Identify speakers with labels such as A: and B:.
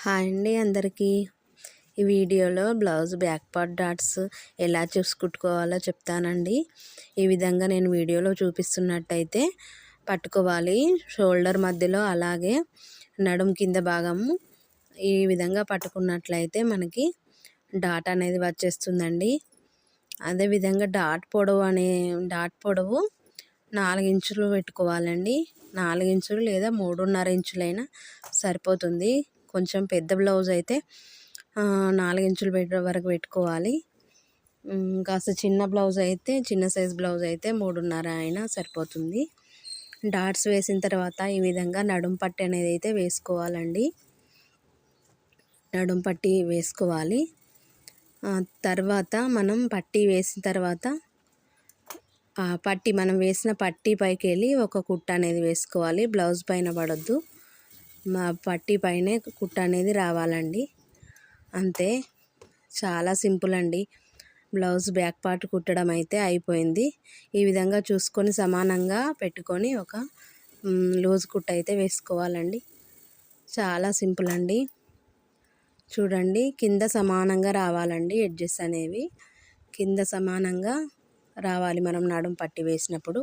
A: Hi అండి అందరికీ. ఈ వీడియోలో బ్లౌజ్ బ్యాక్ పార్ట్ డాట్స్ ఎలా కుట్టుకోవాలో చెప్తానండి. ఈ విధంగా నేను వీడియోలో చూపిస్తున్నట్టయితే పట్టుకోవాలి. షోల్డర్ మధ్యలో అలాగే నడుం కింద భాగము ఈ విధంగా పట్టుకున్నట్లయితే మనకి డాట్ అనేది వచ్చేస్తుందండి. అదేవిధంగా డాట్ పొడవు 4 ఇంచులు పెట్టుకోవాలండి. 4 ఇంచులు లేదా 3.5 ఇంచులైనా సరిపోతుంది. కొంచెం పెద్ద బ్లౌజ్ అయితే 4 ఇంచులు వరకు పెట్టుకోవాలి. కాస్త చిన్న బ్లౌజ్ అయితే చిన్న సైజ్ బ్లౌజ్ అయితే 3.5 అయినా సరిపోతుంది. డాట్స్ వేసిన తర్వాత ఈ విధంగా నడుం పట్టి అనేది అయితే వేసుకోవాలండి. నడుం పట్టి వేసుకోవాలి. తర్వాత మనం పట్టి వేసిన తర్వాత మనం వేసిన పట్టీ పైకి వెళ్ళి ఒక కుట్ట అనేది వేసుకోవాలి. బ్లౌజ్ పైన పడొద్దు, మా పట్టీ పైనే కుట్ట అనేది రావాలండి. అంతే, చాలా సింపుల్ అండి. బ్లౌజ్ బ్యాక్ పార్ట్ కుట్టడం అయితే అయిపోయింది. ఈ విధంగా చూసుకొని సమానంగా పెట్టుకొని ఒక లూజ్ కుట్ట అయితే వేసుకోవాలండి. చాలా సింపుల్ అండి. చూడండి, కింద సమానంగా రావాలండి. ఎడ్జెస్ అనేవి కింద సమానంగా రావాలి మనం నడుం పట్టి వేసినప్పుడు.